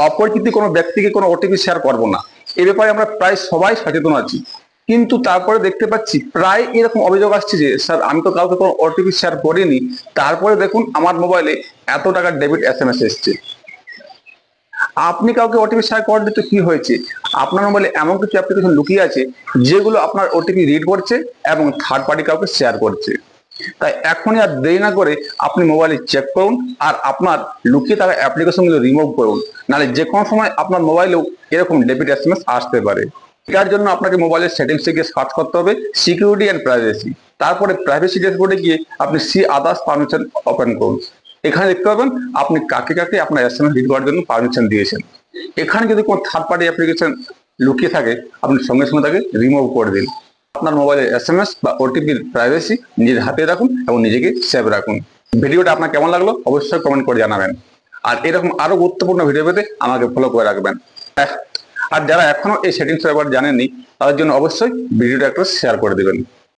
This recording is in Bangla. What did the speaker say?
অপরিচিত কোনো ব্যক্তিকে কোনো ওটিপি শেয়ার করব না। এ ব্যাপারে আমরা প্রায় সবাই সচেতন আছি, কিন্তু তারপরে দেখতে পাচ্ছি প্রায় এরকম অভিযোগ আসছে যে স্যার আমি তো কাউকে কোনো ওটিপি শেয়ার করিনি, তারপরে দেখুন আমার মোবাইলে এত টাকার ডেবিট এসএমএস এসছে। আপনি কাউকে ওটিপি শেয়ার করে দিতে কি হয়েছে? আপনার মোবাইলে এমন কিছু অ্যাপ্লিকেশন লুকিয়ে আছে যেগুলো আপনার ওটিপি রিড করছে এবং থার্ড পার্টি কাউকে শেয়ার করছে। তাই এখনই আর দেরি না করে আপনি মোবাইলে চেক করুন আর আপনার লুকিয়ে থাকা অ্যাপ্লিকেশনগুলো রিমুভ করুন, নাহলে যে কোনো সময় আপনার মোবাইলেও এরকম ডেবিট এসএমএস আসতে পারে। এটার জন্য আপনাকে মোবাইলের সেটিংসে গিয়ে সার্চ করতে হবে সিকিউরিটি অ্যান্ড প্রাইভেসি। তারপরে প্রাইভেসি ড্যাশবোর্ডে গিয়ে আপনি সি আদার্স পারমিশন ওপেন করুন। এখানে দেখতে পাবেন আপনি কাকে কাকে আপনার এসএমএস রিড করার জন্য পারমিশন দিয়েছেন। এখানে যদি কোনো থার্ড পার্টি অ্যাপ্লিকেশন লুকিয়ে থাকে আপনি সঙ্গে সঙ্গে তাকে রিমুভ করে দিন। আপনার মোবাইলের এসএমএস বা ওটিপির প্রাইভেসি নিজের হাতে রাখুন এবং নিজেকে সেভ রাখুন। ভিডিওটা আপনার কেমন লাগলো অবশ্যই কমেন্ট করে জানাবেন। আর এরকম আরো গুরুত্বপূর্ণ ভিডিও পেতে আমাকে ফলো করে রাখবেন। আর যারা এখনো এই সেটিংস ব্যাপারে জানেননি তাদের জন্য অবশ্যই ভিডিওটা একটু শেয়ার করে দিবেন।